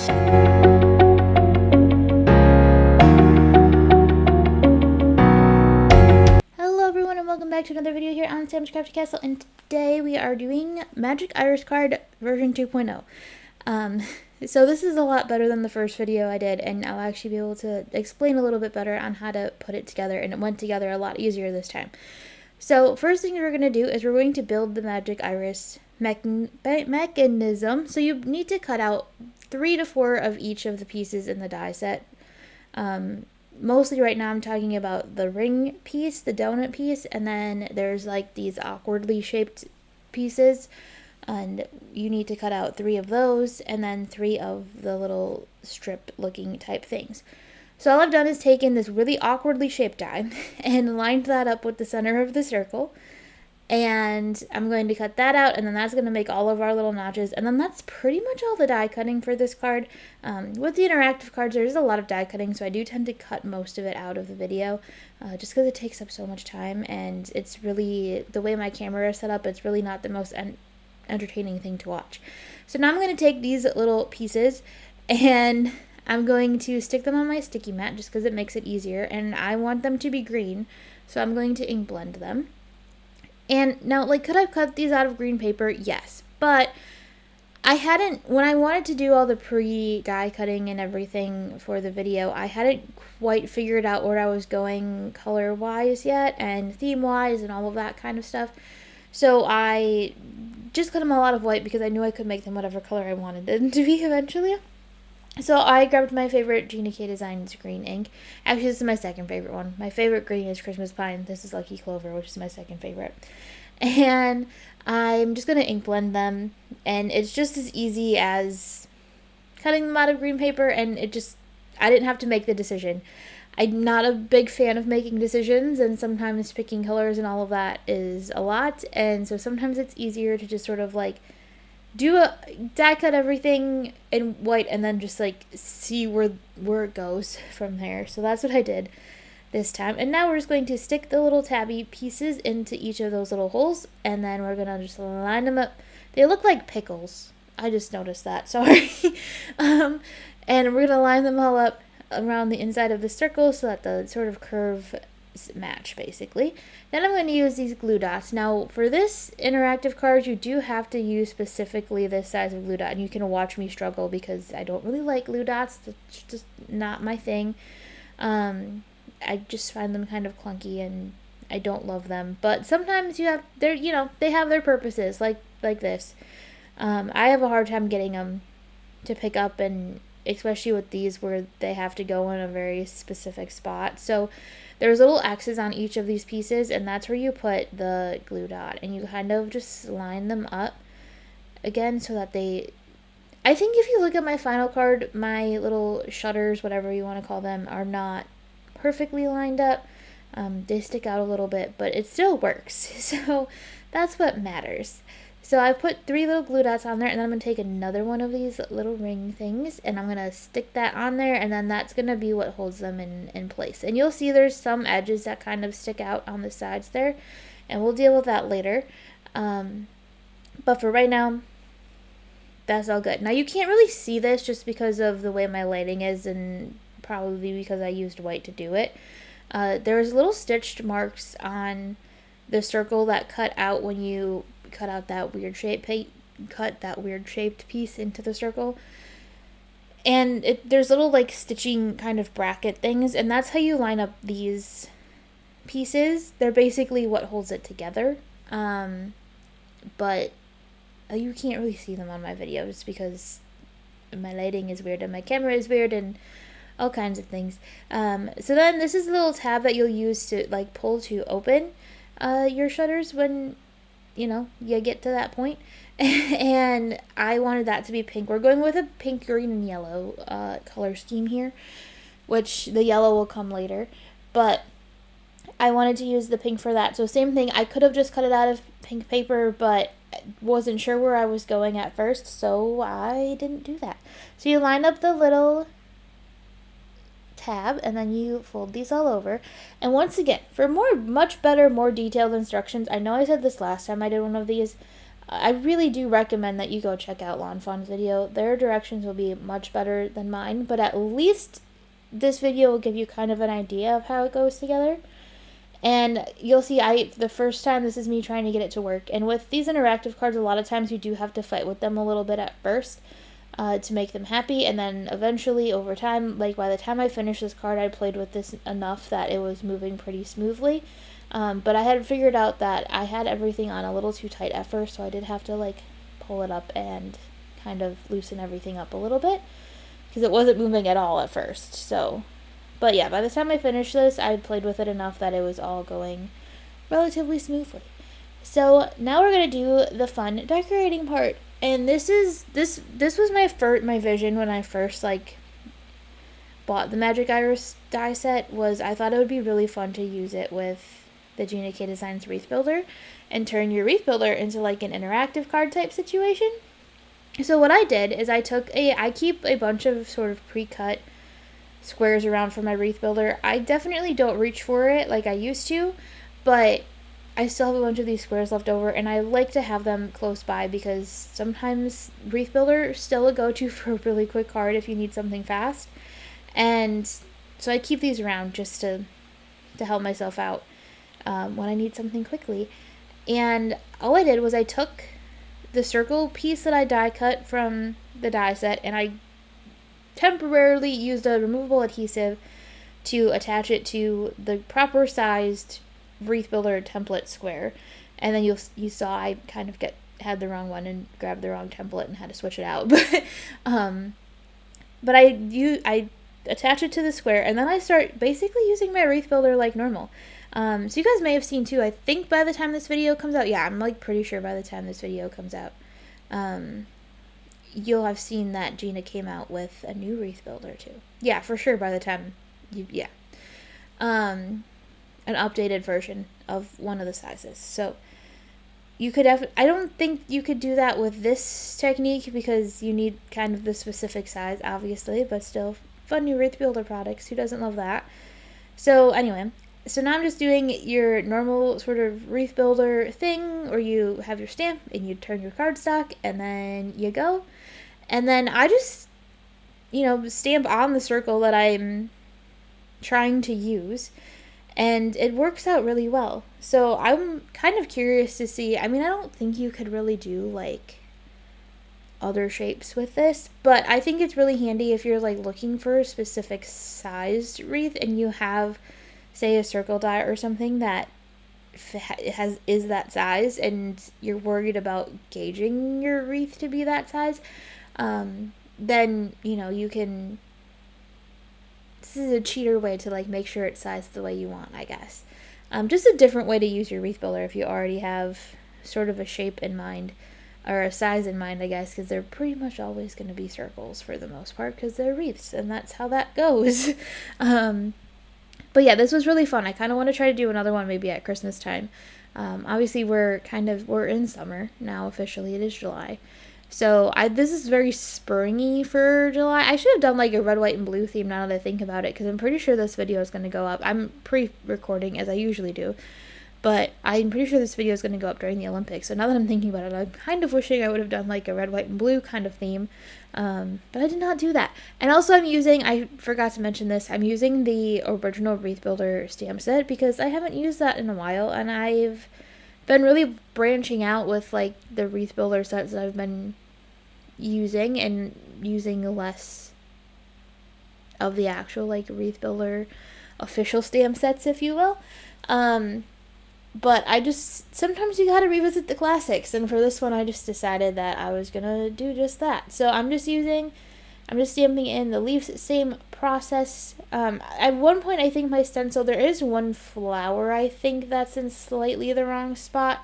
Hello everyone and welcome back to another video here on Sam's Crafty Castle, and today we are doing Magic Iris card version 2.0. So this is a lot better than the first video I did, and I'll actually be able to explain a little bit better on how to put it together, and it went together a lot easier this time. So first thing we're going to do is we're going to build the Magic Iris mechanism. So you need to cut out 3 to 4 of each of the pieces in the die set. Mostly right now I'm talking about the ring piece, the donut piece, and then there's like these awkwardly shaped pieces, and you need to cut out 3 of those and then 3 of the little strip looking type things. So all I've done is taken this really awkwardly shaped die and lined that up with the center of the circle, and I'm going to cut that out, and then that's going to make all of our little notches, and then that's pretty much all the die cutting for this card. With the interactive cards, there's a lot of die cutting, so I do tend to cut most of it out of the video, just because it takes up so much time, and it's really, the way my camera is set up, it's really not the most entertaining thing to watch. So now I'm going to take these little pieces, and I'm going to stick them on my sticky mat, just because it makes it easier, and I want them to be green, so I'm going to ink blend them. And now, like, could I cut these out of green paper? Yes. But I hadn't, when I wanted to do all the pre-die cutting and everything for the video, I hadn't quite figured out where I was going color-wise yet, and theme-wise, and all of that kind of stuff. So I just cut them all out of white because I knew I could make them whatever color I wanted them to be eventually. So I grabbed my favorite Gina Designs green ink. Actually, this is my second favorite one. My favorite green is Christmas Pine. This is Lucky Clover, which is my second favorite. And I'm just going to ink blend them. And it's just as easy as cutting them out of green paper. And I didn't have to make the decision. I'm not a big fan of making decisions. And sometimes picking colors and all of that is a lot. And so sometimes it's easier to just sort of like die cut everything in white and then just like see where it goes from there. So that's what I did this time. And now we're just going to stick the little tabby pieces into each of those little holes, and then we're gonna just line them up. They look like pickles. I just noticed that, sorry. And we're gonna line them all up around the inside of the circle so that the sort of curve match, basically. Then I'm going to use these glue dots. Now for this interactive card, you do have to use specifically this size of glue dot, and you can watch me struggle because I don't really like glue dots. It's just not my thing. I just find them kind of clunky and I don't love them, but sometimes they have their purposes, like this. I have a hard time getting them to pick up, and especially with these where they have to go in a very specific spot. So there's little X's on each of these pieces, and that's where you put the glue dot, and you kind of just line them up again so that I think if you look at my final card, my little shutters, whatever you want to call them, are not perfectly lined up. They stick out a little bit, but it still works. So that's what matters. So I put 3 little glue dots on there, and then I'm going to take another one of these little ring things, and I'm going to stick that on there, and then that's going to be what holds them in place. And you'll see there's some edges that kind of stick out on the sides there, and we'll deal with that later. But for right now, that's all good. Now you can't really see this just because of the way my lighting is, and probably because I used white to do it. There's little stitched marks on the circle that cut out when you cut out that weird shaped piece into the circle, and there's little like stitching kind of bracket things, and that's how you line up these pieces. They're basically what holds it together, but you can't really see them on my videos because my lighting is weird and my camera is weird and all kinds of things. So then this is a little tab that you'll use to like pull to open your shutters when you get to that point. And I wanted that to be pink. We're going with a pink, green, and yellow color scheme here, which the yellow will come later, but I wanted to use the pink for that. So same thing, I could have just cut it out of pink paper, but wasn't sure where I was going at first, so I didn't do that. So you line up the little tab, and then you fold these all over. And once again, for much better, more detailed instructions, I know I said this last time I did one of these, I really do recommend that you go check out Lawn Fawn's video. Their directions will be much better than mine, but at least this video will give you kind of an idea of how it goes together. And you'll see, the first time, this is me trying to get it to work. And with these interactive cards, a lot of times you do have to fight with them a little bit at first to make them happy. And then eventually, over time, like by the time I finished this card, I played with this enough that it was moving pretty smoothly. But I had figured out that I had everything on a little too tight at first, so I did have to like pull it up and kind of loosen everything up a little bit because it wasn't moving at all at first. So... But yeah, by the time I finished this, I had played with it enough that it was all going relatively smoothly. So now we're gonna do the fun decorating part, and this was my vision when I first like bought the Magic Iris die set. Was I thought it would be really fun to use it with the Gina K Designs Wreath Builder, and turn your Wreath Builder into like an interactive card type situation. So what I did is I keep a bunch of sort of pre-cut squares around for my Wreath Builder. I definitely don't reach for it like I used to, but I still have a bunch of these squares left over, and I like to have them close by because sometimes Wreath Builder is still a go-to for a really quick card if you need something fast. And so I keep these around just to help myself out when I need something quickly. And all I did was I took the circle piece that I die cut from the die set, and I temporarily used a removable adhesive to attach it to the proper sized Wreath Builder template square. And then you saw I kind of had the wrong one and grabbed the wrong template and had to switch it out. But I attach it to the square, and then I start basically using my Wreath Builder like normal. So you guys may have seen too, I think by the time this video comes out, I'm like pretty sure by the time this video comes out, you'll have seen that Gina came out with a new Wreath Builder too. Yeah, for sure by the time an updated version of one of the sizes. So you could I don't think you could do that with this technique because you need kind of the specific size, obviously, but still fun new Wreath Builder products. Who doesn't love that? So anyway, so now I'm just doing your normal sort of Wreath Builder thing, or you have your stamp and you turn your cardstock and then you go. And then I just, stamp on the circle that I'm trying to use, and it works out really well. So I'm kind of curious to see, I don't think you could really do like other shapes with this, but I think it's really handy if you're like looking for a specific sized wreath and you have, say, a circle die or something that is that size, and you're worried about gauging your wreath to be that size. Then you can. This is a cheater way to like make sure it's sized the way you want, I guess. Just a different way to use your Wreath Builder if you already have sort of a shape in mind, or a size in mind, I guess, because they're pretty much always going to be circles for the most part because they're wreaths, and that's how that goes. But yeah, this was really fun. I kind of want to try to do another one maybe at Christmas time. Obviously, we're in summer now officially. It is July. So this is very springy for July. I should have done like a red, white, and blue theme now that I think about it, because I'm pretty sure this video is going to go up. I'm pre-recording as I usually do, but I'm pretty sure this video is going to go up during the Olympics. So now that I'm thinking about it, I'm kind of wishing I would have done like a red, white, and blue kind of theme, but I did not do that. And also I forgot to mention this, I'm using the original Wreath Builder stamp set because I haven't used that in a while, and I've been really branching out with like the Wreath Builder sets that I've been using, and using less of the actual like Wreath Builder official stamp sets, if you will. But sometimes you gotta revisit the classics, and for this one I just decided that I was gonna do just that. So I'm just stamping in the leaves, same process. At one point I think my stencil, there is one flower I think that's in slightly the wrong spot.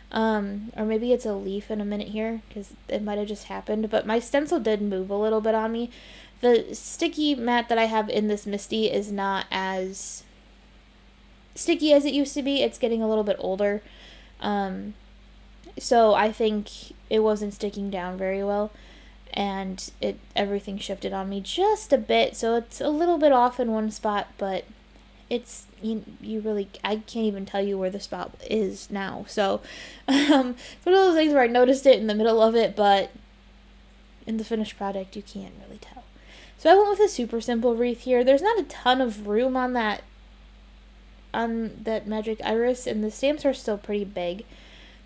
Or maybe it's a leaf in a minute here, because it might have just happened, but my stencil did move a little bit on me. The sticky mat that I have in this Misty is not as sticky as it used to be. It's getting a little bit older, so I think it wasn't sticking down very well, and everything shifted on me just a bit, so it's a little bit off in one spot, but you really, I can't even tell you where the spot is now. So it's one of those things where I noticed it in the middle of it, but in the finished product you can't really tell. So I went with a super simple wreath here. There's not a ton of room on that magic iris, and the stamps are still pretty big.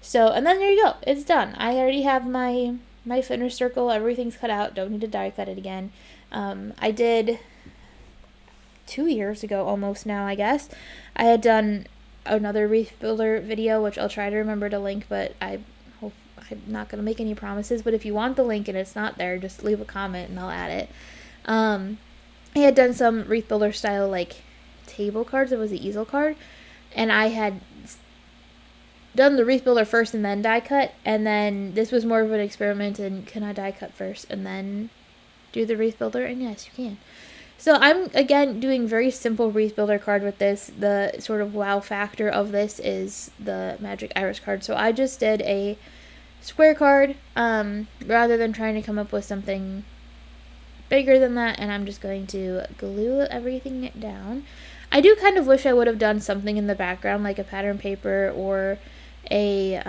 So, and then there you go, it's done. I already have my finished circle. Everything's cut out. Don't need to die cut it again. I did 2 years ago, almost now, I guess. I had done another wreath builder video, which I'll try to remember to link, but I'm not going to make any promises. But if you want the link and it's not there, just leave a comment and I'll add it. I had done some wreath builder style, like, table cards. It was the easel card, and I had done the wreath builder first and then die cut, and then this was more of an experiment and can I die cut first and then do the wreath builder, and yes, you can. So I'm again doing very simple wreath builder card with this. The sort of wow factor of this is the magic iris card. So I just did a square card rather than trying to come up with something bigger than that, and I'm just going to glue everything down. I do kind of wish I would have done something in the background, like a pattern paper or a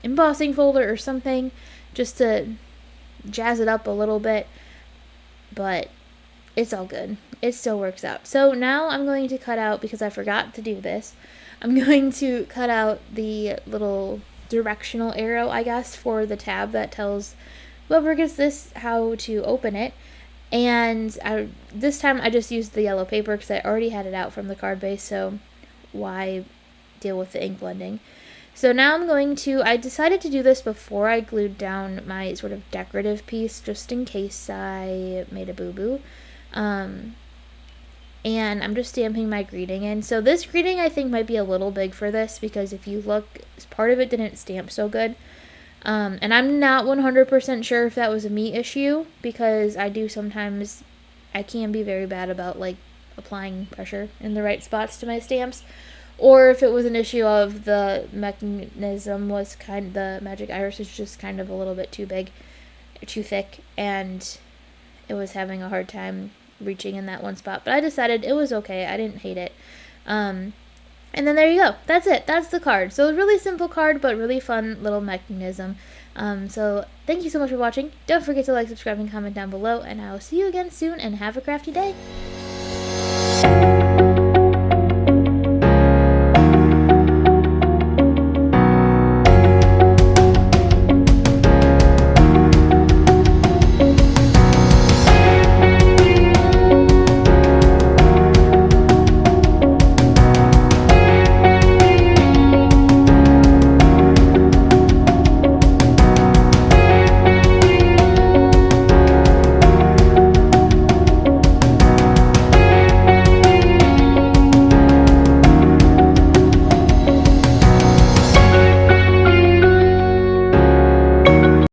embossing folder or something, just to jazz it up a little bit, but it's all good. It still works out. So now I'm going to cut out, because I forgot to do this, I'm going to cut out the little directional arrow, I guess, for the tab that tells whoever gets this how to open it. And this time I just used the yellow paper because I already had it out from the card base, so why deal with the ink blending? So now I'm going to, I decided to do this before I glued down my sort of decorative piece, just in case I made a boo-boo. And I'm just stamping my greeting in. So this greeting I think might be a little big for this, because if you look, part of it didn't stamp so good. And I'm not 100% sure if that was a me issue, because I can be very bad about, like, applying pressure in the right spots to my stamps, or if it was an issue of the mechanism was the magic iris is just kind of a little bit too big, too thick, and it was having a hard time reaching in that one spot. But I decided it was okay. I didn't hate it. And then there you go. That's it. That's the card. So a really simple card, but really fun little mechanism. So thank you so much for watching. Don't forget to like, subscribe, and comment down below. And I will see you again soon, and have a crafty day.